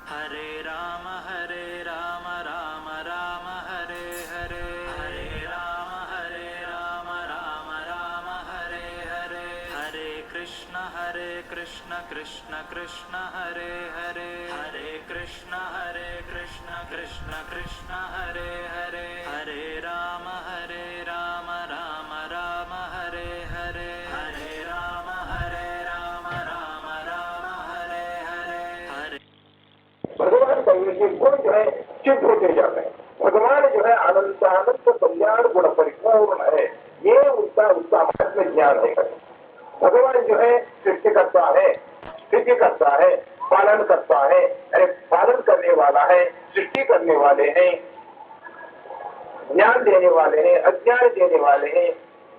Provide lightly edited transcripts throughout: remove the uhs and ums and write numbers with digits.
हरे राम राम राम हरे हरे, हरे राम राम राम हरे हरे, हरे कृष्ण कृष्ण कृष्ण हरे हरे, हरे कृष्ण कृष्ण कृष्ण हरे हरे, हरे राम राम राम हरे हरे, हरे राम राम हरे हरे, हरे भगवान का ये गुण जो है सिद्ध होते जाते हैं। भगवान जो है अनंतानंद कल्याण गुण परिपूर्ण है, ये उसका महात्म ज्ञान है। भगवान जो है सृष्टि करता है, स्थिति करता है, पालन करता है, अरे पालन करने वाला है, सृष्टि करने वाले हैं, ज्ञान देने वाले हैं, अज्ञान देने वाले हैं,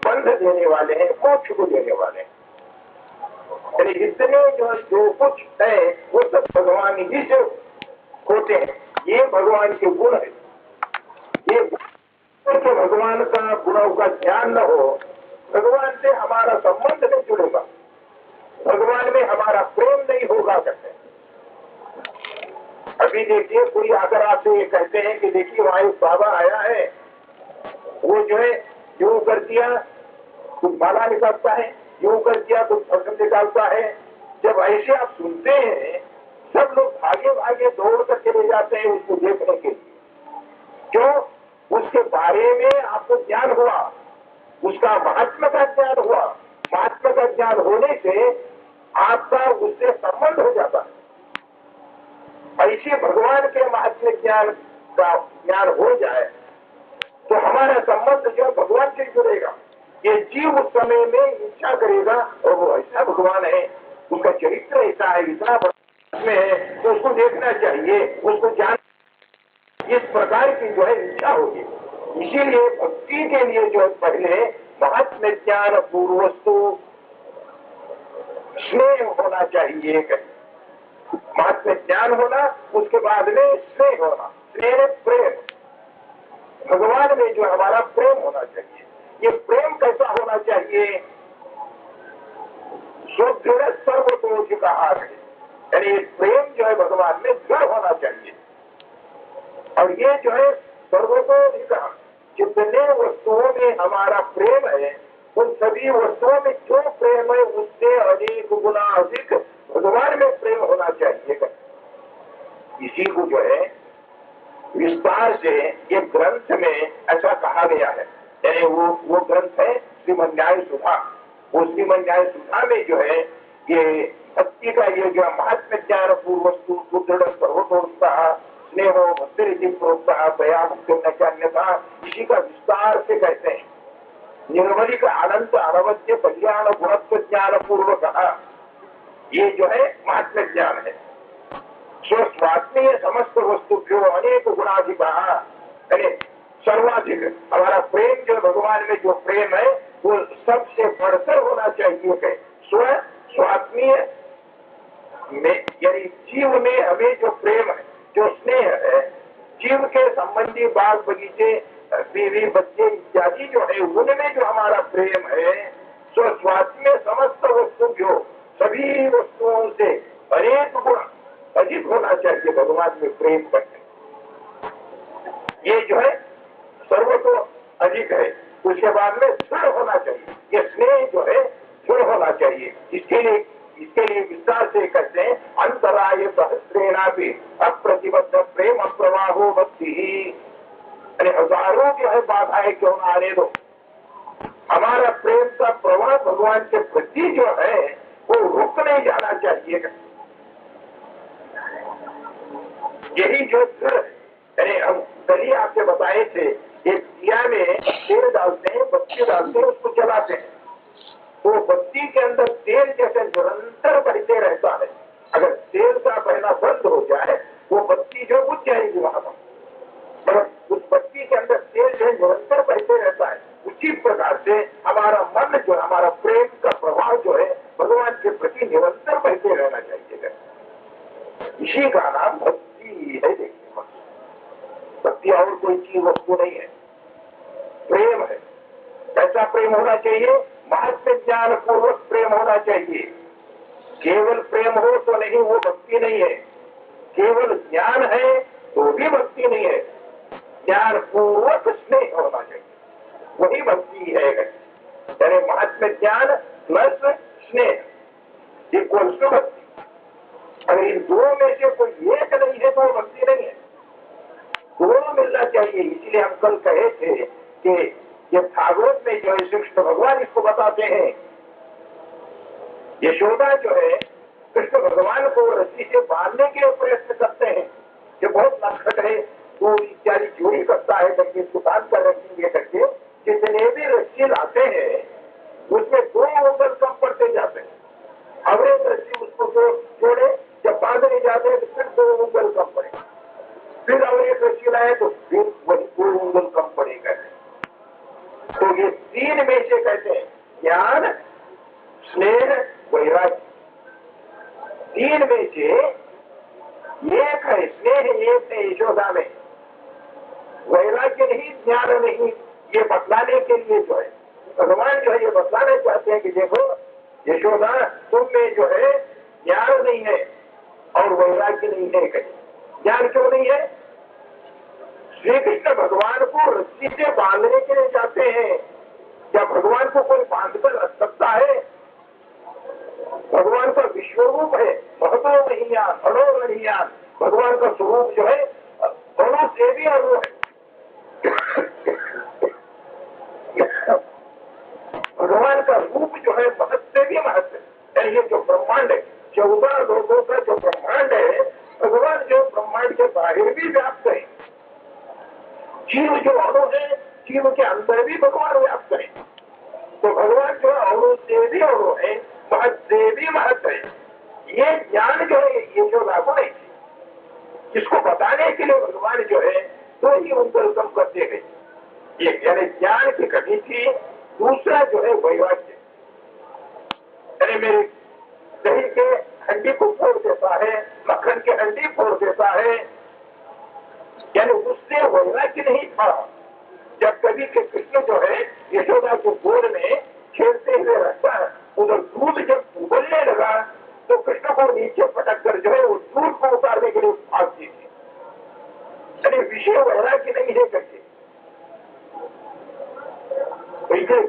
बंध देने वाले हैं, मोक्ष को देने वाले हैं। इतने जो कुछ है वो सब भगवान ही से होते हैं। ये भगवान के गुण है। ये कि भगवान का गुणों का ज्ञान न हो, भगवान से हमारा संबंध नहीं जुड़ेगा, भगवान में हमारा प्रेम नहीं होगा कहते हैं। अभी देखिए कोई अगर आपसे ये कहते हैं कि देखिए वहां एक बाबा आया है, वो जो है यूं कर दिया कुछ माला निकालता है, यूं कर दिया कुछ फसल निकालता है। जब ऐसे आप सुनते हैं सब लोग भागे भागे दौड़ कर चले जाते हैं उसको देखने के लिए। क्यों? उसके बारे में आपको ज्ञान हुआ, उसका महात्मा का ज्ञान हुआ। महात्मा का ज्ञान होने से आपका उससे संबंध हो जाता है। ऐसे भगवान के महात्मा ज्ञान का ज्ञान हो जाए तो हमारा संबंध जो भगवान से जुड़ेगा। ये जीव उस समय में इच्छा करेगा और वो ऐसा भगवान है, उसका चरित्र ऐसा है, इतना में है तो उसको देखना चाहिए, उसको जान, इस प्रकार की जो है इच्छा होगी। इसीलिए भक्ति के लिए जो पहले महात्म ज्ञान पूर्वस्तु स्नेह होना चाहिए। महात्म ज्ञान होना, उसके बाद में स्नेह होना, स्नेह प्रेम, भगवान में जो हमारा प्रेम होना चाहिए। ये प्रेम कैसा होना चाहिए? सुदृढ़ सर्वतोष कहा है, यानी प्रेम जो है भगवान में दृढ़ होना चाहिए। और ये जो है सर्वतोधिक, जितने वस्तुओं में हमारा प्रेम है उन सभी वस्तुओं में जो प्रेम है उससे अनेक गुना अधिक भगवान में प्रेम होना चाहिए। इसी को जो है विस्तार से ये ग्रंथ में ऐसा कहा गया है। यानी वो ग्रंथ है श्रीमद् न्याय सुधा। वो श्रीमद् न्याय सुधा में जो है ये भक्ति का ये जो महात्म ज्ञान पूर्वस्तु सुदृढ़ सर्वतोषः स्नेहो भक्तिरिति प्रोक्तः दया मुक्तिर्न्यथा, इसी का विस्तार से कहते हैं। निर्मलिक अनंत अनवद्य कल्याण गुणत्व ज्ञान पूर्वक, ये जो है महात्म ज्ञान है। स्वस्वात्मीय समस्त वस्तुभ्यो अनेक गुणाधिका, सर्वाधिक हमारा प्रेम जो भगवान में जो प्रेम है वो सबसे बढ़कर होना चाहिए। स्वात्मीय में यानी जीव में हमें जो प्रेम है, जो स्नेह है, जीव के संबंधी बाग बगीचे बीवी बच्चे इत्यादि जो है उनमें जो हमारा प्रेम है, स्वस्वात्मीय समस्त वस्तुभ्यो सभी वस्तुओं से अनेक गुण अधिक होना चाहिए भगवान में प्रेम करने। ये जो है सर्व तो अधिक है, उसके बाद में दृढ़ होना चाहिए। ये स्नेह जो है दृढ़ होना चाहिए। इसके लिए विस्तार से कहते हैं अंतराय सहस्रेणा भी अप्रतिबद्ध प्रेम प्रवाहो भक्ति ही, हजारों जो है बाधाएं क्यों न आने दो, हमारा प्रेम का प्रवाह भगवान के प्रति जो है वो रुक नहीं जाना चाहिए। यही जो है, हम कल ही आपसे बताए थे, एक दिया में तेल डालते हैं, बत्ती डालते हैं, उसको जलाते हैं, तो बत्ती के अंदर तेल जैसे निरंतर बहते रहता है। अगर तेल का बहना बंद हो जाए वो बत्ती जो बुझ जाएगी वहां पर, मगर उस बत्ती के अंदर तेल जो निरंतर बहते रहता है। उसी प्रकार से हमारा मन जो हमारा प्रेम का प्रभाव जो है भगवान के प्रति निरंतर बहते रहना चाहिए। इसी का नाम भक्ति है। देखिए भक्ति और कोई चीज वस्तु नहीं है, प्रेम है। कैसा प्रेम होना चाहिए? महात्म ज्ञान पूर्वक प्रेम होना चाहिए। केवल प्रेम हो तो नहीं, वो भक्ति नहीं है। केवल ज्ञान है तो भी भक्ति नहीं है, ज्ञान पूर्वक स्नेह होना चाहिए, वही भक्ति है। यानी महात्म्य ज्ञान प्लस स्नेह इक्वल्स टू भक्ति। अगर इन दोनों में से कोई एक नहीं है तो वो भक्ति नहीं है, दोनों मिलना चाहिए। इसीलिए हम कल कहे थे कि ये भागवत में जो है श्री कृष्ण भगवान इसको बताते हैं, यशोदा जो है कृष्ण भगवान को रस्सी से बांधने के प्रयत्न करते हैं, ये बहुत नटखट है, तो इत्यादि चोरी करता है करके इसको बांध कर रखेंगे करके जितने भी रस्सी लाते हैं उसमें 2 उंगल कम पड़ते जाते हैं। अब एक रस्सी उसको जोड़े, जब बांधने जाते हैं तो फिर 2 उंगल कम पड़े, फिर अब एक रस्सी लाए तो फिर वही 2 उंगल कम पड़ेगा। तो ये 3 में से कहते हैं ज्ञान, स्नेह, वैराग्य। 3 में से एक है स्नेह, एक है यशोदा में, वैराग्य नहीं, ज्ञान नहीं। ये बतलाने के लिए जो है भगवान जो है ये बतलाना चाहते हैं कि देखो यशोदा तुम में जो है ज्ञान नहीं है और वैराग्य नहीं है। कहीं ज्ञान क्यों नहीं है? श्री कृष्ण भगवान को रस्सी से बांधने के लिए जाते हैं। क्या भगवान को कोई बांध कर रख सकता है? भगवान का विश्वरूप है, महतो नहीं ज्ञान, अणो नहीं ज्ञान। भगवान का स्वरूप जो है दोनों से भी अणु है। भगवान का रूप जो है महत से भी महत्व है। ये जो ब्रह्मांड है, 14 लोगों का जो ब्रह्मांड है, भगवान जो ब्रह्मांड के बाहर भी व्याप्त है। जीव जो अणु है, जीव के अंदर भी भगवान व्याप्त है। तो भगवान जो अणु से भी अणु है, महत से भी महत है। ये ज्ञान जो है ये जो लागू नहीं, इसको बताने के लिए भगवान जो है तो ही उनको कम करते गए। ये यानी ज्ञान की कमी थी। दूसरा जो है वैराग्य, यानी मेरे दही के हड्डी को फोड़ देता है, मक्खन के हड्डी फोड़ देता है, यानी उससे वैराग्य नहीं था। जब कभी के कृष्ण जो है यशोदा के गोद में खेलते हुए रहता है, उधर दूध जब उबलने लगा तो कृष्ण को नीचे पटक कर जो है वो दूध को उतारने के लिए भागती थी। यानी विषय वैराग्य नहीं है करके।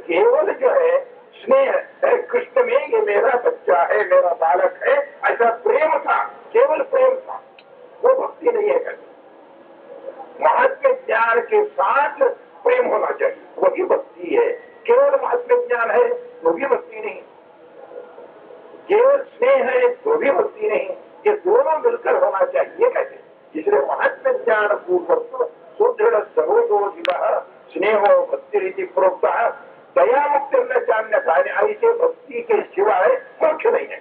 केवल जो है स्नेह है, कृष्ण में ये मेरा बच्चा है, मेरा बालक है, ऐसा प्रेम था, केवल प्रेम था, वो भक्ति नहीं है करके। महात्म्य ज्ञान के साथ प्रेम होना चाहिए, वही भक्ति है। केवल महात्म्य ज्ञान है तो भी भक्ति नहीं, केवल स्नेह है तो भी भक्ति नहीं, ये दोनों मिलकर होना चाहिए कहते। इसलिए महात्म्य ज्ञान पूर्वक सुदृढ़ सर्वोदो जीव स्नेहो भक्ति रीति प्रोक्ता दया मुक्ति न जानने पाने, ऐसे भक्ति के सिवाय मोक्ष नहीं है।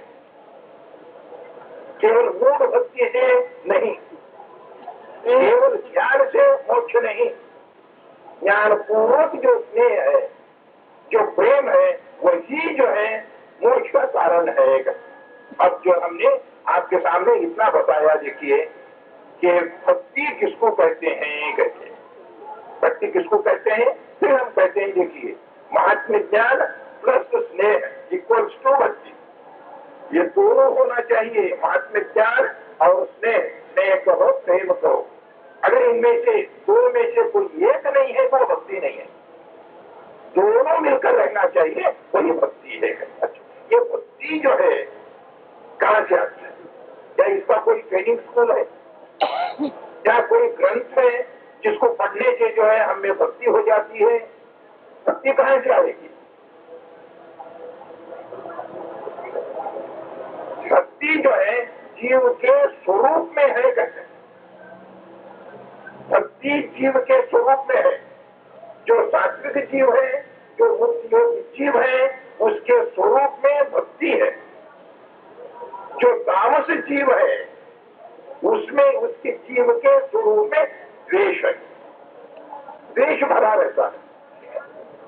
केवल मूढ़ भक्ति से नहीं, केवल ज्ञान से मोक्ष नहीं, ज्ञान पूर्वक जो स्नेह है, जो प्रेम है, वही जो है मोक्ष का कारण है। अब जो हमने आपके सामने इतना बताया, देखिए कि भक्ति किसको कहते हैं, कहते भक्ति किसको कहते हैं। फिर हम कहते हैं देखिए महात्म्य ज्ञान प्लस स्नेह इक्वल्स टू भक्ति, ये दोनों होना चाहिए, महात्म्य ज्ञान और स्नेह। स्नेह कहो प्रेम कहो, अगर इनमें से 2 में से कोई एक नहीं है तो भक्ति नहीं है, दोनों मिलकर रहना चाहिए, वही भक्ति है। ये भक्ति जो है कहां से आती है? क्या इसका कोई ट्रेनिंग स्कूल है? क्या कोई ग्रंथ है जिसको पढ़ने से जो है हमें भक्ति हो जाती है? भक्ति कहां से आएगी? भक्ति जो है जीव के स्वरूप में है, कहते हैं भक्ति जीव के स्वरूप में है। जो सात्विक जीव है, जो मुक्त योगी जीव है, उसके स्वरूप में भक्ति है। जो तामस जीव है उसमें उसके जीव के स्वरूप में द्वेष है, द्वेष भरा रहता है।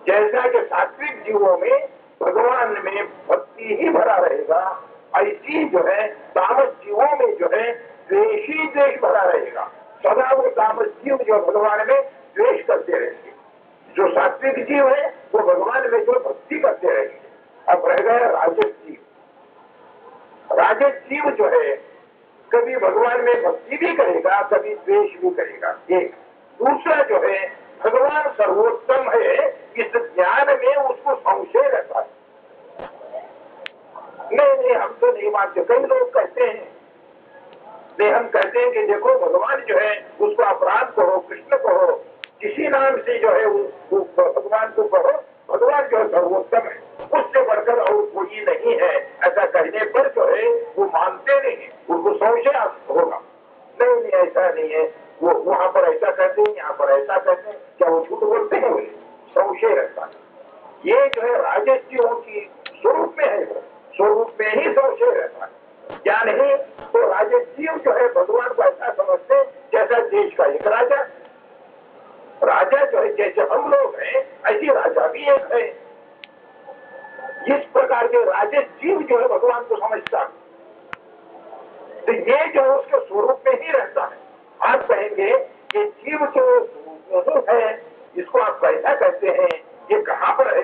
जैसा कि सात्विक जीवों में भगवान में भक्ति ही भरा रहेगा, ऐसी जो है तामस जीवों में जो है द्वेषी द्वेष भरा रहेगा। सदा वो तामस जीव जो भगवान में द्वेष करते रहेंगे, जो सात्विक जीव है वो भगवान में जो भक्ति करते रहेंगे। अब रह गया राजस जीव। राजस जीव जो है कभी भगवान में भक्ति भी करेगा, कभी द्वेष भी करेगा। एक दूसरा जो है, भगवान सर्वोत्तम है, इस ज्ञान में उसको संशय रहता है। नहीं, हम तो नहीं मानते। कई लोग कहते हैं, नहीं, हम कहते हैं कि देखो भगवान जो है उसको अपराध कहो, कृष्ण कहो, किसी नाम से जो है वो भगवान को कहो, भगवान जो है सर्वोत्तम है, उससे बढ़कर और कोई नहीं है। ऐसा कहने पर जो है वो मानते नहीं, उनको संशय होगा। नहीं, ऐसा नहीं है, वो वहां पर ऐसा कहते हैं, यहाँ पर ऐसा कहते हैं, क्या वो झूठ बोलते हैं? बोले संशय रहता है। ये जो है राजस्वियों की स्वरूप में है, वो स्वरूप में ही संशय रहता है। क्या नहीं तो राजस्वीय जो है भगवान को ऐसा समझते जैसा देश का एक राजा जो है, जैसे हम लोग हैं ऐसी राजा भी एक है। इस प्रकार के राजस्वीय जो है भगवान को समझता, तो ये जो है उसके स्वरूप में ही रहता है। आप कहेंगे कि जीव जो स्वरूप है, इसको आप कैसा कहते हैं, ये कहां पर है?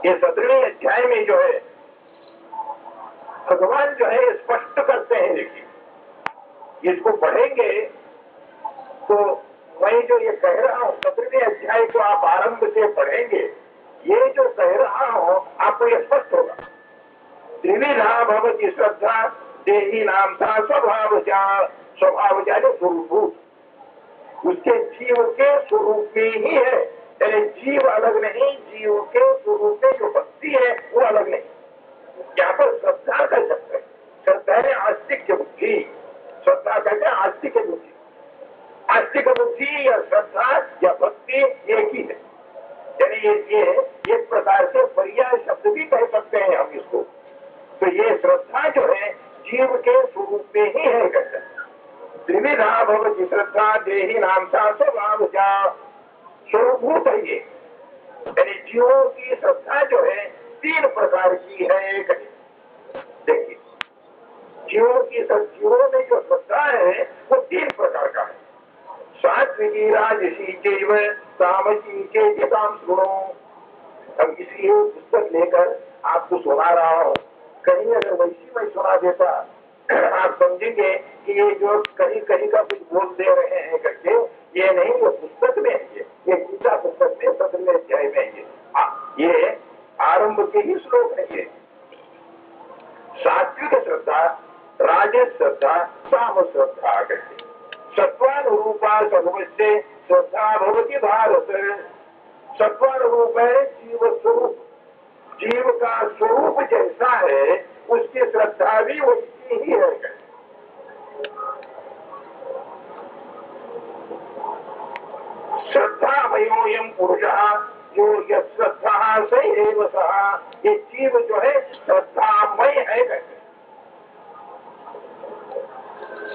ये 17वें अध्याय में जो है भगवान जो है स्पष्ट करते हैं। देखिए, इसको पढ़ेंगे तो मैं जो ये कह रहा हूं 17वें अध्याय को आप आरंभ से पढ़ेंगे, ये जो कह रहा हूं आपको ये स्पष्ट होगा। त्रिविधा भवति श्रद्धा देही नाम था स्वभाव जाने स्वरूप, उसके जीव के स्वरूप में ही है। यानी जीव अलग नहीं, जीव के स्वरूप में जो भक्ति है वो अलग नहीं। यहाँ पर श्रद्धा कर सकते हैं, श्रद्धा है आस्तिक बुद्धि, श्रद्धा कहते हैं आस्तिक बुद्धि। आस्तिक बुद्धि या श्रद्धा या भक्ति एक ही है। यानी ये एक प्रकार से पर्याय शब्द भी कह सकते हैं हम इसको। तो ये श्रद्धा जो है जीव के स्वरूप में ही है, कहते हैं। त्रिविधा भवति श्रद्धा देही नाम सा स्वभाव स्वरूपभूत है ये। यानी जीवों की श्रद्धा जो है 3 प्रकार की है। देखिए, जीवों में जो श्रद्धा है वो 3 प्रकार का है। सात्विकी राजसी चैव तामसी चेताम सुनो। हम किसी पुस्तक लेकर आपको सुना रहा हूँ, कहीं अगर वैसी मैं सुना देता आप समझेंगे कि ये जो कहीं कहीं का कुछ बोल दे रहे हैं करके, ये नहीं, वो पुस्तक में है, ये गीता पुस्तक में 17वें अध्याय में है। ये आरंभ के ही श्लोक है। ये सात्विक श्रद्धा, राजस श्रद्धा, ताम श्रद्धा कहते। सत्वानुरूपा सर्वस्य श्रद्धा भवति भारत। सत्वानुरूप है जीव स्वरूप, जीव का स्वरूप जैसा है उसकी श्रद्धा भी वैसी ही है। श्रद्धा मयोयम पुरुषः जो श्रद्धा सैव सः, ये जीव जो है श्रद्धामय है।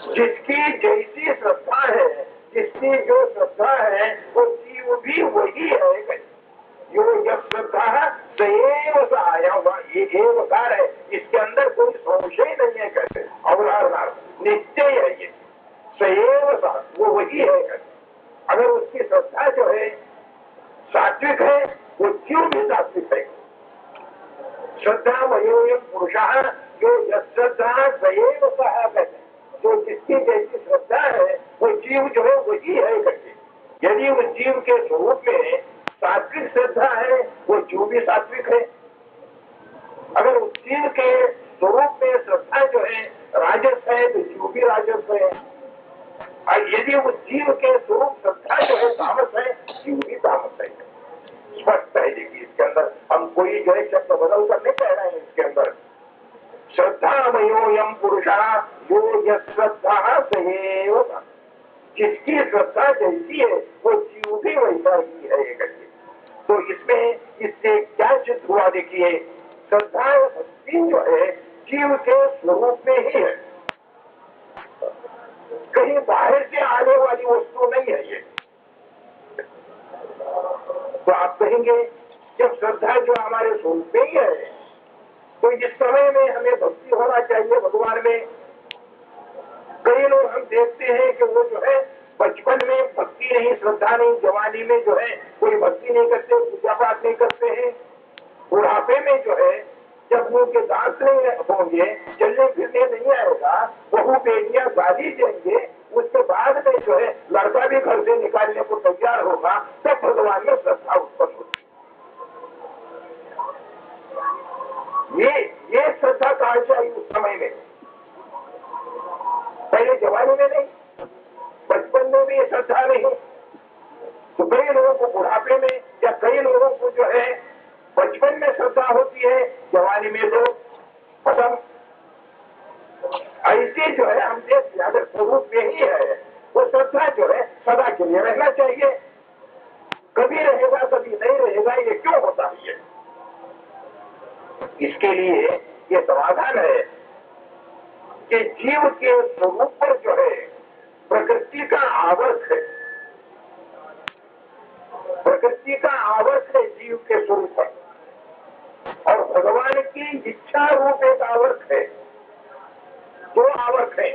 जिसकी जैसी श्रद्धा है, जिसकी जो श्रद्धा है वो जीव भी वही है। यो श्रद्धा सैव सः, ये एवकार है, इसके अंदर कोई संशय नहीं है। कहते अवधारणार्थ निश्चय है, ये सैव सः वो वही है। कहते अगर उसकी श्रद्धा जो है सात्विक है, वो जीव भी सात्विक है। श्रद्धा मयोयम पुरुषः जो श्रद्धा सैव सः कहते, जो जिसकी जैसी श्रद्धा है वो जीव जो है वही है। कहते यदि उस जीव के स्वरूप में सात्विक श्रद्धा है, वो जीव भी सात्विक है। अगर उस जीव के स्वरूप में श्रद्धा जो है राजस है, तो जीव भी राजस है। और यदि उस जीव के स्वरूप श्रद्धा जो है तामस है, जीव भी तामस है। स्पष्ट है। देखिए, इसके अंदर हम कोई जो है शब्द बदल कर नहीं कह रहे हैं। इसके अंदर श्रद्धा मयोयम पुरुषः यो श्रद्धा सैव सः, जिसकी श्रद्धा जैसी है वो जीव भी वैसा ही है। तो इसमें इससे क्या सिद्ध हुआ? देखिए, श्रद्धा और भक्ति जो है जीव के स्वरूप में ही है, कहीं बाहर से आने वाली वस्तु नहीं है ये। तो आप कहेंगे जब श्रद्धा जो हमारे स्वरूप में ही है, तो इस समय में हमें भक्ति होना चाहिए भगवान में। कई लोग हम देखते हैं कि वो जो है बचपन में भक्ति नहीं, श्रद्धा नहीं, जवानी में जो है कोई भक्ति नहीं करते, पूजा पाठ नहीं करते हैं, बुढ़ापे में जो है जब मुंह के दांत नहीं होंगे, चलने फिरने नहीं आएगा, बहू बेटियां गाली देंगे, उसके बाद में जो है लड़का भी घर से निकालने को तैयार होगा, तब भगवान में श्रद्धा उत्पन्न होगी। ये श्रद्धा कहां चाहिए उस समय में? पहले जवानी में नहीं, बचपन में भी ये श्रद्धा नहीं, तो कई लोगों को बुढ़ापे में या कई लोगों को जो है बचपन में श्रद्धा होती है, जवानी में तो खत्म। ऐसे जो है हम देश अगर स्वरूप में ही है, वो श्रद्धा जो है सदा के लिए रहना चाहिए। कभी रहेगा कभी नहीं रहेगा, ये क्यों होता है? ये इसके लिए ये समाधान है कि जीव के स्वरूप पर जो है प्रकृति का आवर्त है, प्रकृति का आवर्त है जीव के स्वरूप पर, और भगवान की इच्छा रूप एक आवर्त है। दो आवर्त है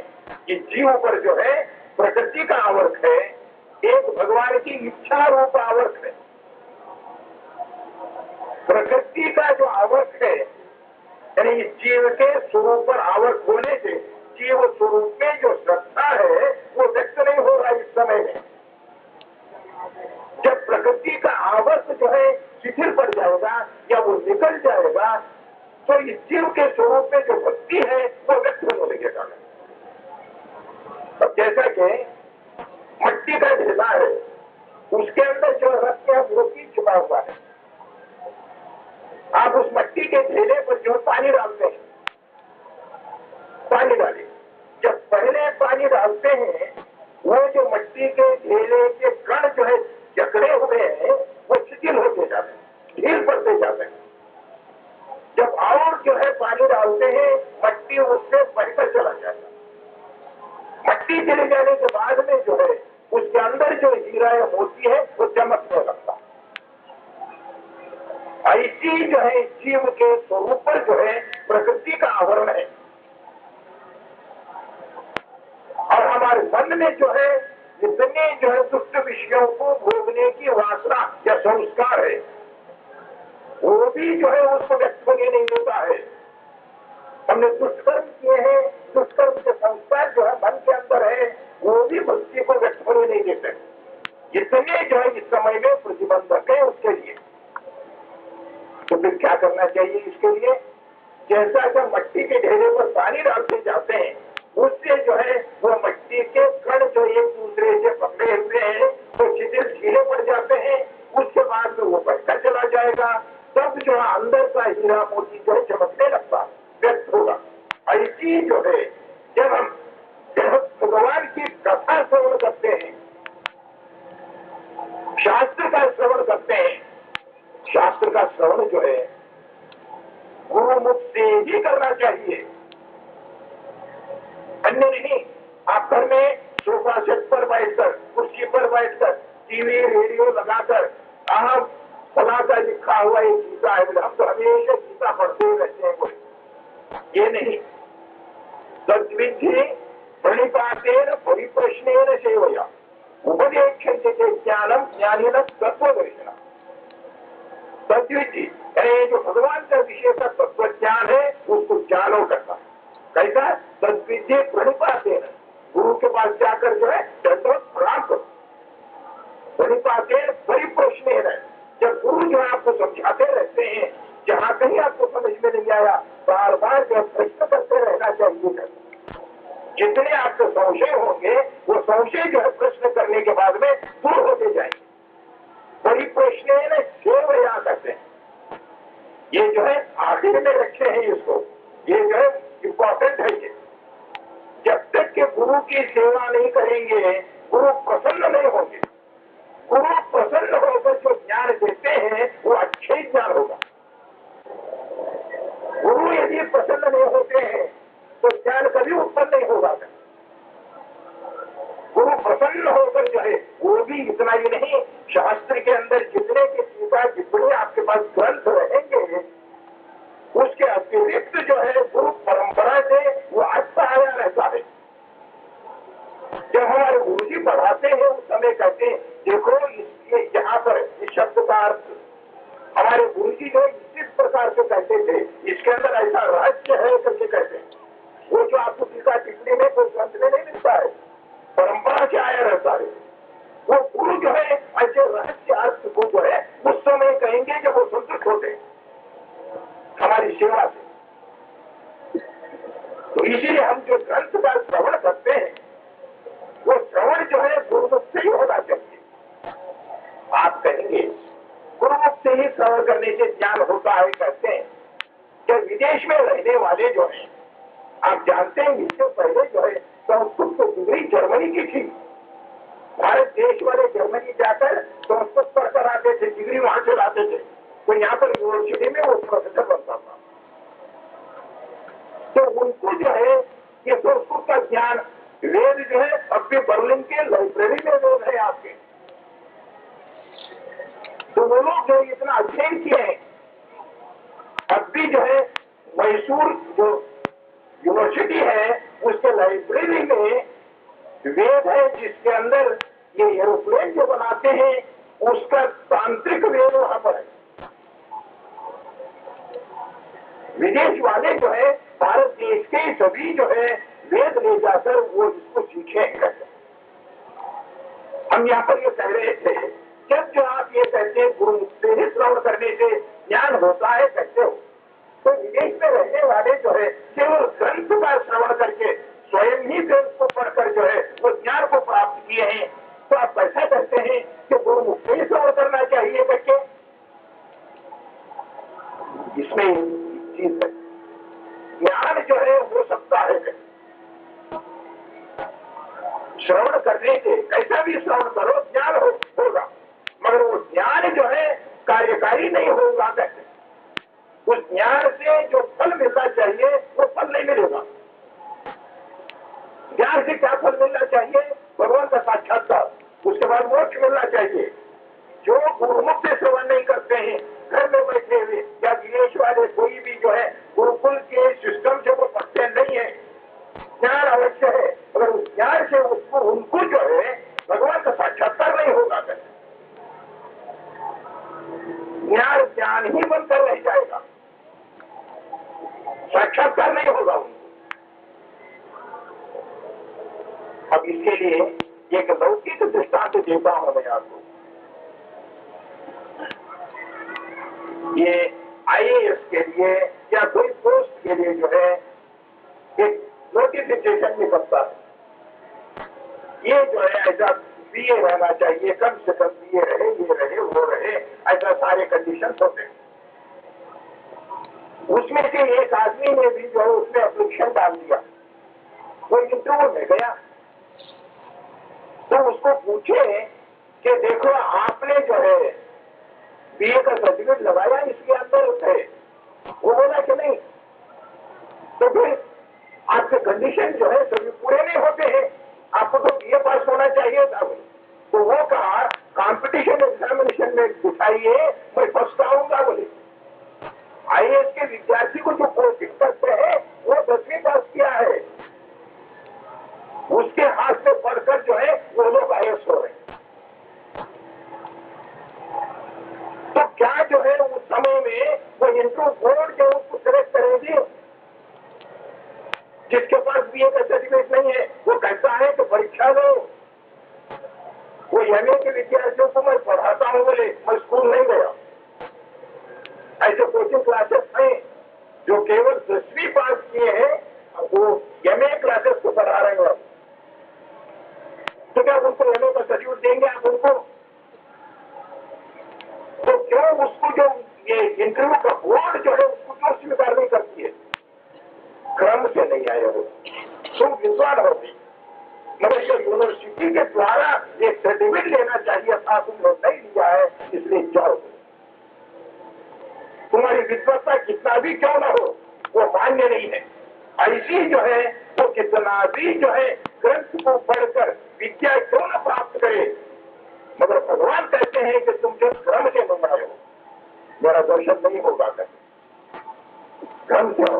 कि जीव पर जो है प्रकृति का आवर्त है, एक भगवान की इच्छा रूप आवर्त है। प्रकृति का जो आवर्त है, यानी जीव के स्वरूप पर आवर्त होने से जीव स्वरूप में जो श्रद्धा है वो व्यक्त नहीं हो रहा इस समय में। जब प्रकृति का आवर्त जो है शिथिल पड़ जाएगा या वो निकल जाएगा, तो इस जीव के स्वरूप में जो भक्ति है वो व्यक्त होने लगेगा। अब जैसा कि मट्टी का ढेला है, उसके अंदर जो रत्न है मोती छुपा हुआ है, आप उस मट्टी के ढेले पर जो पानी डालते हैं, पानी डालिए, जब पहले पानी डालते हैं वो जो मट्टी के ढेले के कण जो है जकड़े हुए हैं वो शिथिल होते जाते हैं, ढील पड़ते जाते हैं। जब और जो है पानी डालते हैं, मट्टी उससे बढ़कर चला जाता है। मट्टी चले जाने के बाद में जो है उसके अंदर जो हीरा या मोती है वो चमकने लगता है। ऐसी जो है जीव के स्वरूप पर जो है प्रकृति का आवरण है, और हमारे मन में जो है जितने जो है दुष्ट विषयों को भोगने की वासना या संस्कार है, वो भी जो है उसको व्यक्त होने नहीं देता है। हमने दुष्कर्म किए हैं, दुष्कर्म के संस्कार जो है मन के अंदर है, वो भी भक्ति को व्यक्त होने नहीं देते। जितने जो है इस समय में प्रतिबंधक है उसके लिए, तो फिर क्या करना चाहिए इसके लिए? जैसा जब मट्टी के ढेले पर पानी डालते जाते हैं, उससे जो है वो मट्टी के कण जो एक दूसरे से पकड़े हुए हैं वो शिथिल ढीले पड़ जाते हैं, उसके बाद में वो बढ़ता चला जाएगा, तब जो है अंदर का हीरा मोती जो है चमकने लगता, व्यक्त होगा। ऐसी जो है जब हम भगवान की कथा श्रवण करते हैं, शास्त्र का श्रवण करते हैं, शास्त्र का श्रवण जो है गुरु मुख से ही करना चाहिए, अन्य नहीं। आप घर में सोफा सेट पर बैठकर, कुर्सी पर बैठकर, टीवी रेडियो लगाकर आप सलाह का लिखा हुआ एक गीता है, हम तो हमेशा गीता पढ़ते ही रहते हैं, कोई ये नहीं। तद्विधि प्रणिपातेन परिप्रश्नेन सेवया उपदेक्षन्ते ज्ञानम ज्ञानिनः तत्वदर्शिनः। तद्विधि यानी जो भगवान का विषय का तत्व ज्ञान है उसको जानो करता है। कैसा? तद्विधि प्रणिपातेन, गुरु के पास जाकर जो है दंडवत प्रणाम करो। प्रणिपातेन परिप्रश्नेन, जब गुरु जो है आपको समझाते रहते हैं, जहां कहीं आपको समझ में नहीं आया बार बार जो प्रश्न करते रहना चाहिए। जितने आपके संशय होंगे वो संशय जो है प्रश्न करने के बाद में दूर होते जाएंगे। परिप्रश्नेन सेवया करते हैं, ये जो है आखिर में रखे हैं इसको, ये जो है इंपॉर्टेंट है। ये जब तक के गुरु की सेवा नहीं करेंगे गुरु प्रसन्न नहीं होंगे। गुरु प्रसन्न होकर जो ज्ञान देते हैं वो अच्छे ज्ञान होगा। गुरु यदि प्रसन्न नहीं होते हैं तो ज्ञान कभी उत्पन्न नहीं होगा। गुरु प्रसन्न होकर जो है वो भी इतना ही नहीं, शास्त्र के अंदर जितने की टीका जितने आपके पास ग्रंथ रहेंगे उसके अतिरिक्त जो है गुरु परंपरा से वो अच्छा आया रहता है। जब हमारे गुरु जी पढ़ाते हैं उस समय कहते हैं देखो इसके यहाँ पर इस शब्द का अर्थ, हमारे गुरु जी जो इस प्रकार से कहते थे, इसके अंदर ऐसा रहस्य है करके कहते हैं। वो जो आपको टीका टिप्पणी में कोई ग्रंथ में नहीं मिलता है, परंपरा से आया रहता है। वो गुरु जो है ऐसे रहस्य अर्थ को जो है उस समय कहेंगे जब वो संतुष्ट होते हमारी सेवा से। तो इसीलिए हम जो ग्रंथ का श्रवण करते हैं वो श्रवण जो है गुरुमुख से ही होना चाहिए। आप कहेंगे गुरुमुख से ही श्रवण करने से ज्ञान होता है कहते हैं कि विदेश में रहने वाले जो है, आप जानते हैं इससे पहले जो है संस्कृत तो डिग्री जर्मनी की थी। भारत देश वाले जर्मनी जाकर संस्कृत पढ़कर आते थे, डिग्री वहां से लाते थे, तो यहाँ पर यूनिवर्सिटी में वो प्रोफेसर बनता था। तो उनको जो है ये संस्कृत का ज्ञान, वेद जो है अब भी बर्लिन के लाइब्रेरी में वेद है आपके। तो वो लोग जो इतना अध्ययन किए हैं, अब भी जो है मैसूर जो यूनिवर्सिटी है उसके लाइब्रेरी में वेद है, जिसके अंदर ये एरोप्लेन जो बनाते हैं उसका तांत्रिक वेद वहां पर है। विदेश वाले जो है भारत देश के सभी जो है वेद ले जाकर वो इसको सीखे करते। हम यहाँ पर ये कह रहे थे, जब जो आप ये कहते हैं गुरु से ही श्रवण करने से ज्ञान होता है कहते हो, तो विदेश में रहने वाले जो है केवल ग्रंथ का श्रवण करके स्वयं ही ग्रंथ को पढ़कर जो है वो ज्ञान को प्राप्त किए हैं। तो आप ऐसा करते हैं कि गुरु से ही श्रवण करना चाहिए करके, इसमें चीज है ज्ञान जो है हो सकता है। श्रवण करने से कैसा भी श्रवण करो ज्ञान होगा, मगर वो ज्ञान जो है कार्यकारी नहीं होगा कहते। उस ज्ञान से जो फल मिलना चाहिए वो फल नहीं मिलेगा। ज्ञान से क्या फल मिलना चाहिए? भगवान का साक्षात्कार, उसके बाद मोक्ष मिलना चाहिए। जो गुरुमुख से श्रवण नहीं करते हैं, घर में बैठे हुए या विदेश वाले कोई भी जो है गुरुकुल के सिस्टम से वो पढ़ते नहीं है, ज्ञान अवश्य है, अगर उस ज्ञान से उसको उनको जो है भगवान का साक्षात्कार नहीं होगा कहते। ज्ञान ज्ञान ही बनकर रह जाएगा, साक्षात्कार नहीं होगा उनको। अब इसके लिए एक लौकिक दृष्टांत देता हूं मैं आपको। ये आईएएस के लिए या कोई पोस्ट के लिए जो है एक नोटिफिकेशन निकलता है, ये जो है ऐसा बीए रहना चाहिए, कम से कम बीए रहे, ये रहे, वो रहे, ऐसा सारे कंडीशन होते हैं। उसमें से एक आदमी ने भी जो है उसमें एप्लीकेशन डाल दिया, वो इंटरव्यू में गया, तो उसको पूछे कि देखो आपने जो है बीए का सर्टिफिकेट लगाया इसके अंदर है, वो बोला कि नहीं। तो फिर आपके कंडीशन जो है सभी पूरे नहीं होते हैं, आपको तो बीए पास होना चाहिए था। तो वो कहा कंपटीशन एग्जामिनेशन में दिखाइए, मैं फर्स्ट आऊंगा बोले। आईएएस के विद्यार्थी को जो कोशिश करते हैं वो 10वीं पास किया है, उसके हाथ में पढ़कर जो है वो लोग आईएएस हो रहे हैं। तो क्या जो है उस समय में वो इंटरव्यू बोर्ड जो उसको सिलेक्ट करेगी, जिसके पास बीए का सर्टिफिकेट नहीं है, वो कहता है कि परीक्षा दो। वो एमए के विद्यार्थियों को मैं पढ़ाता हूं बोले, मैं स्कूल नहीं गया। ऐसे कोचिंग क्लासेस हैं जो केवल 10वीं पास किए हैं, वो एमए क्लासेस को पढ़ा रहे हैं। तो क्या उनको एमए का सर्टिफिकेट देंगे आप उनको? तो क्यों उसको जो ये इंटरव्यू का बोर्ड जो है उसको क्यों स्वीकार नहीं करती है? क्रम से नहीं आए हो, तुम विद्वान होगी, मगर ये यूनिवर्सिटी के द्वारा एक सर्टिफिकेट लेना चाहिए था, तुमने नहीं लिया है, इसलिए जाओ। तुम्हारी विद्वत्ता कितना भी क्यों न हो वो मान्य नहीं है। ऐसी जो है वो कितना भी जो है ग्रंथ को पढ़कर विद्या क्यों न प्राप्त करे, मगर भगवान कहते हैं कि तुम जो क्रम से नहीं आए हो मेरा दर्शन नहीं होगा। क्रम से हो,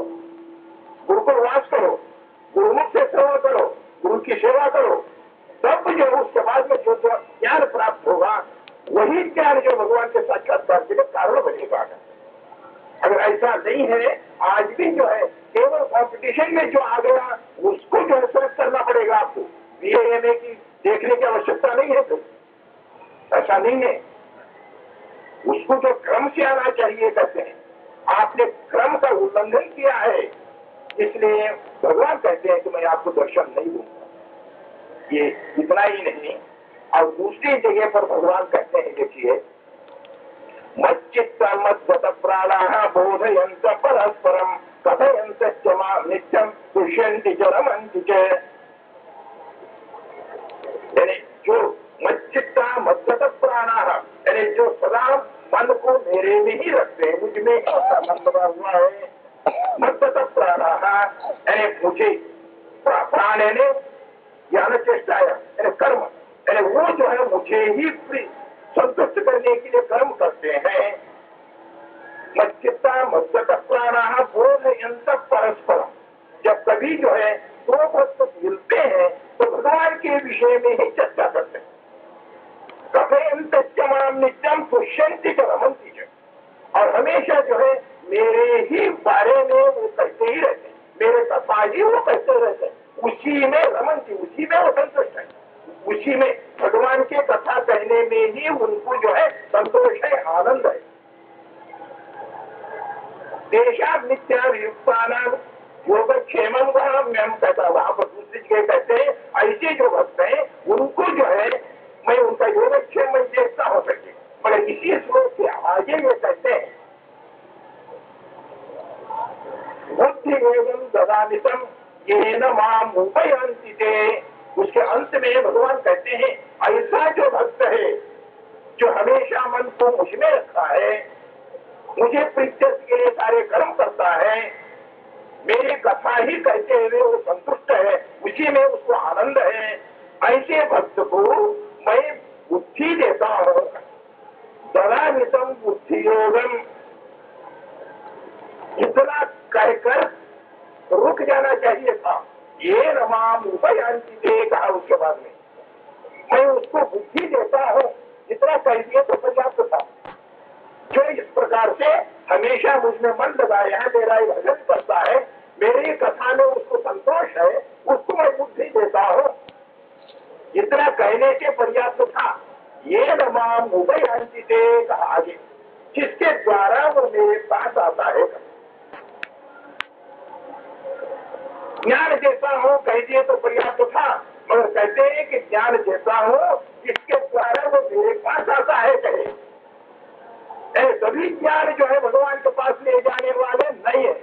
गुरुकुल वास करो, गुरुमुख से श्रवण करो, गुरु की सेवा करो, तब जो उसके बाद में जो ज्ञान प्राप्त होगा वही ज्ञान जो भगवान के साक्षात्कार के लिए कारण बनेगा। अगर ऐसा नहीं है, आज भी जो है केवल कंपटीशन में जो आ गया उसको जो है सेलेक्ट करना पड़ेगा आपको, बीए की देखने की आवश्यकता नहीं है। तो ऐसा नहीं है, उसको जो क्रम से आना चाहिए कहते हैं, आपने क्रम का उल्लंघन किया है, इसलिए भगवान कहते हैं कि मैं आपको दर्शन नहीं दूंगा। ये इतना ही नहीं, और दूसरी जगह पर भगवान कहते हैं, देखिए, मच्चित्त मद्गत प्राणाः बोधयन्त परस्परम कथयन्त च मां नित्यं तुष्यन्ति च रमन्ति च। यानी जो मच्चित्ता मद्गत प्राणाः, यानी जो सदा मन को मेरे में ही रखते हैं, मुझ में ही मन लगा हुआ है। मद्गत प्राणाः यानी मुझे, प्राण यानी ज्ञान चेष्टा यानी कर्म, यानी वो जो है मुझे ही संतुष्ट करने के लिए कर्म करते हैं। मच्चित्ता मद्गत प्राणाः बोधयन्त परस्परम, जब कभी जो है दो भक्त मिलते हैं तो भगवान के विषय में ही चर्चा करते हैं। कथयन्त च मां नित्यं तुष्यन्ति च रमन्ति च, और हमेशा जो है मेरे ही बारे में वो कहते ही रहते हैं, मेरे कथा ही वो कहते रहते हैं, उसी में रमन्ति, उसी में वो संतुष्ट है, उसी में भगवान के कथा कहने में ही उनको जो है संतोष है, आनंद है। देशाद नित्याभियुक्तानां योगक्षेमं गम्यं कहता, वहां पर दूसरी जगह कहते हैं ऐसे जो भक्त हैं उनको जो है मैं उनका योगक्षेम में देखता हो सके, मगर इसी श्लोक के आगे ये कहते हैं बुद्धि एवं ददामितम येन माम उपयन्ति ते। उसके अंत में भगवान कहते हैं ऐसा जो भक्त है जो हमेशा मन को मुझ में रखा है, मुझे प्रीत्यर्थ के लिए सारे कर्म करता है, मेरी कथा ही कहते हुए वो संतुष्ट है, उसी में उसको आनंद है, ऐसे भक्त को मैं बुद्धि देता हूं। ददामितम बुद्धि योगम, इतना कहकर रुक जाना चाहिए था। ये नमाम उपयांति ते कहा उसके बाद में, मैं उसको बुद्धि देता हूं, इतना कह दिए तो पर्याप्त था। जो इस प्रकार से हमेशा मुझ में मन लगाया है, मेरा भजन करता है, मेरी कथा में उसको संतोष है, उसको मैं बुद्धि देता हूं, इतना कहने के पर्याप्त था। ये नमाम उपयांति ते कहा आगे, जिसके द्वारा वो मेरे पास आता है। ज्ञान देता हूं कह दिए तो पर्याप्त था, मगर कहते हैं कि ज्ञान देता हूं जिसके द्वारा वो मेरे पास आता है कहे। सभी ज्ञान जो है भगवान के पास ले जाने वाले नहीं है।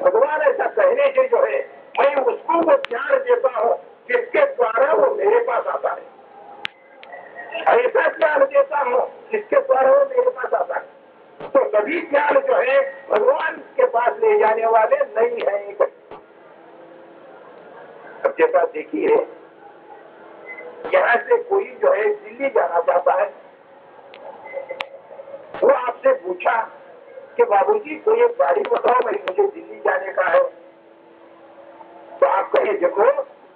भगवान ऐसा कहने से जो है मैं उसको वो ज्ञान देता हूं जिसके द्वारा वो मेरे पास आता है, ऐसा ज्ञान देता हूं जिसके द्वारा वो मेरे पास आता है। तो सभी ज्ञान जो है भगवान के पास ले जाने वाले नहीं है। अब जैसा देखिए, यहाँ से कोई जो है दिल्ली जाना चाहता है, वो आपसे पूछा कि बाबूजी कोई एक गाड़ी बताओ, भाई मुझे दिल्ली जाने का है। तो आप कहिए देखो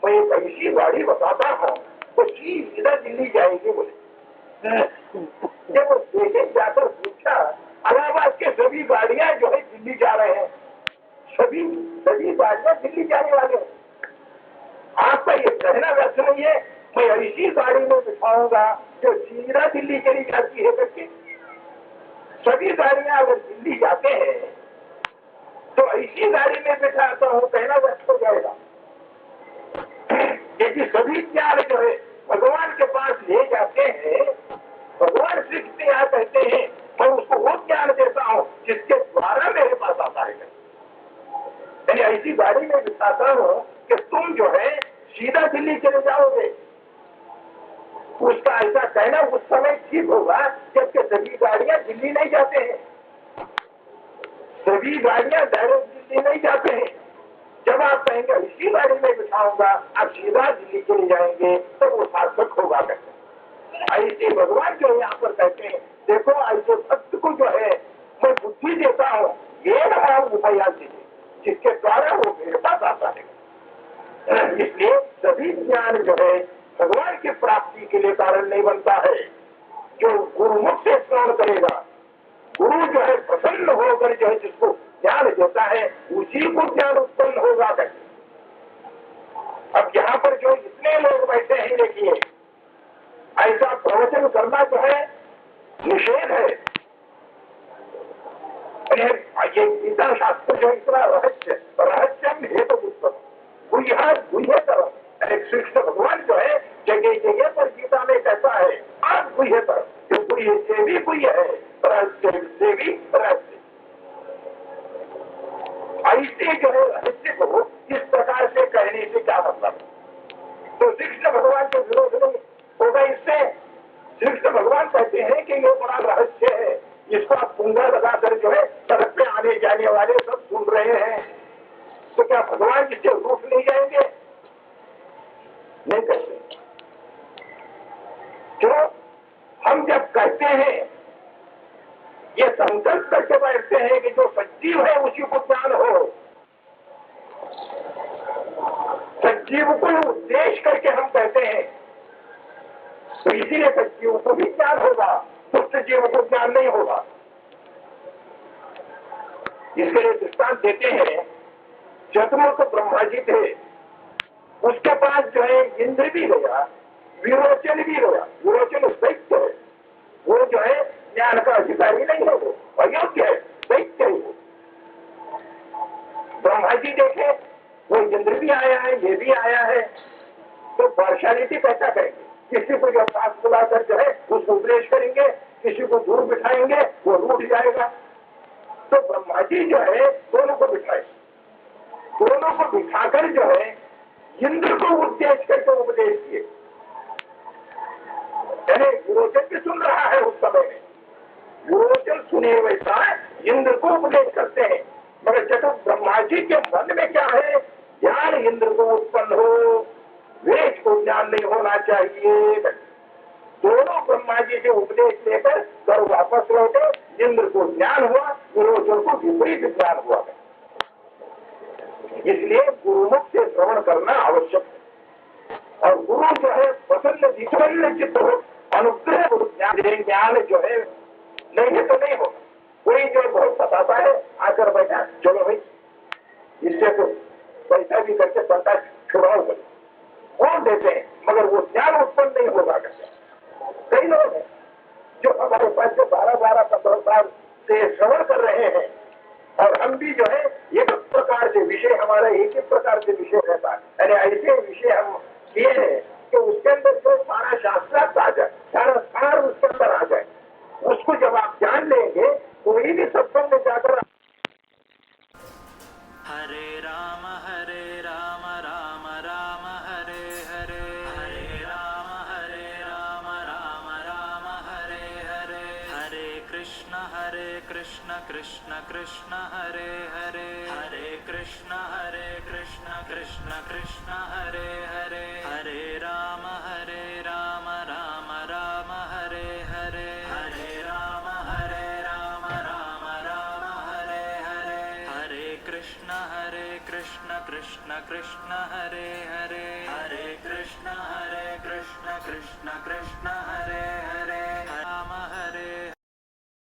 मैं एक ऐसी गाड़ी बताता हूँ तो सीधा दिल्ली जाएगी। बोले जब स्टेशन जाकर पूछा, इलाहाबाद के सभी गाड़ियां जो है दिल्ली जा रहे हैं, सभी गाड़ियां दिल्ली जाने वाले हैं। आपका ये कहना व्यर्थ नहीं है मैं ऐसी गाड़ी में बिठाऊंगा जो सीधा दिल्ली चली जाती है करके। सभी गाड़ियां अगर दिल्ली जाते हैं तो ऐसी गाड़ी में बिठाता हूं, कहना व्यर्थ हो जाएगा। यदि सभी ज्ञान जो है भगवान के पास ले जाते हैं, भगवान श्री कृष्ण यहाँ कहते हैं मैं उसको वो ज्ञान देता हूं जिसके द्वारा मेरे पास आता है। यानी ऐसी गाड़ी में बिठाता हूं कि तुम जो है सीधा दिल्ली चले जाओगे। उसका ऐसा कहना उस समय ठीक होगा जबकि सभी गाड़ियां दिल्ली नहीं जाते हैं, सभी गाड़ियां डायरेक्ट दिल्ली नहीं जाते हैं। जब आप कहेंगे इसी गाड़ी में बिठाऊंगा आप सीधा दिल्ली चले जाएंगे तो वो सार्थक होगा। ऐसे भगवान जो यहाँ पर कहते हैं देखो ऐसे भक्त को जो है मैं बुद्धि देता हूँ, ये नाम उपाया दीजिए जिसके द्वारा वो मेरे पास आता है। इसलिए सभी ज्ञान जो है भगवान की प्राप्ति के लिए कारण नहीं बनता है। जो गुरुमुख से श्रवण करेगा, गुरु जो है प्रसन्न होकर जो है जिसको ज्ञान देता है उसी को ज्ञान उत्पन्न होगा कैसे। अब यहाँ पर जो इतने लोग बैठे हैं देखिए, ऐसा प्रवचन करना जो है निषेध है। ये गीता शास्त्र जो इतना रहस्यम हेतु गुह्यतरम, कृष्ण भगवान जो है जगह जगह पर गीता में कहता है आप गुह्यतर, जो गुह्य से भी गुह्य है, रहस्य से भी रहस्य। ऐसे जो है रहस्य को इस प्रकार से कहने से क्या मतलब, तो कृष्ण भगवान के विरोध नहीं होगा इससे। कृष्ण भगवान कहते हैं कि ये बड़ा रहस्य है, इसको आप पुंगा लगाकर जो है सड़क पे आने जाने वाले सब सुन रहे हैं, तो क्या भगवान जिससे रूठ नहीं जाएंगे? नहीं कहते। क्यों? हम जब कहते हैं, ये संकल्प करके बैठते हैं कि जो सजीव है उसी को ज्ञान हो, सजीव को उद्देश्य करके हम कहते हैं, तो इसीलिए सजीव को भी ज्ञान होगा, दुष्ट जीव को ज्ञान नहीं होगा। इसके लिए दृष्टांत देते हैं, चतुर्मुख ब्रह्मा जी थे, उसके पास जो है इंद्र भी गया, विरोचन भी गया। विरोचन दैत्य है, वो जो है ज्ञान का अधिकारी नहीं है, वो अयोग्य है, दैत्य है वो। ब्रह्मा जी देखे वो इंद्र भी आया है, ये भी आया है, तो पार्शियलिटी कैसा करेंगे? किसी को जो पास बुलाकर जो है उसको उपदेश करेंगे, किसी को दूर बिठाएंगे वो रूठ जाएगा। तो ब्रह्मा जी जो है दोनों को बिठाए, दोनों को बिठाकर जो है इंद्र को उद्देश्य करके उपदेश किए। विरोचन भी सुन रहा है उस समय में, विरोचन सुने वैसा इंद्र को उपदेश करते हैं, मगर जब ब्रह्मा जी के मन में क्या है, ज्ञान इंद्र को उत्पन्न हो, वेद को ज्ञान नहीं होना चाहिए। दोनों ब्रह्मा जी से उपदेश लेकर घर वापस लौटे, इंद्र को ज्ञान हुआ, विरोचन को विपरीत ज्ञान हुआ। इसलिए गुरुमुख से श्रवण करना आवश्यक है, और गुरु जो है प्रसन्न चित्त हो, अनुग्रह ज्ञान जो है नहीं है तो नहीं होगा। कोई जो बहुत बताता है आकर बैठा, चलो भाई इससे तो पैसा भी करके पंडा छुड़ाओ बोले, कौन देते हैं, मगर वो ज्ञान उत्पन्न नहीं होगा। कई लोग हैं जो हमारे पास से 12-15 साल से श्रवण कर रहे हैं, और हम भी जो है एक प्रकार से विषय, हमारा एक ही प्रकार से विषय रहता है, यानी ऐसे विषय हम किए हैं कि उसके अंदर जो सारा शास्त्रार्थ आ जाए, सारा सार उसके अंदर आ जाए, उसको जब आप जान लेंगे कोई भी सत्संग में जाकर। हरे राम राम राम हरे हरे, हरे राम राम राम हरे हरे, हरे कृष्ण कृष्ण कृष्ण हरे हरे, हरे कृष्ण कृष्ण कृष्ण हरे हरे, हरे राम राम राम हरे हरे, हरे राम राम हरे हरे, हरे कृष्ण कृष्ण कृष्ण हरे हरे, हरे कृष्ण कृष्ण कृष्ण हरे हरे।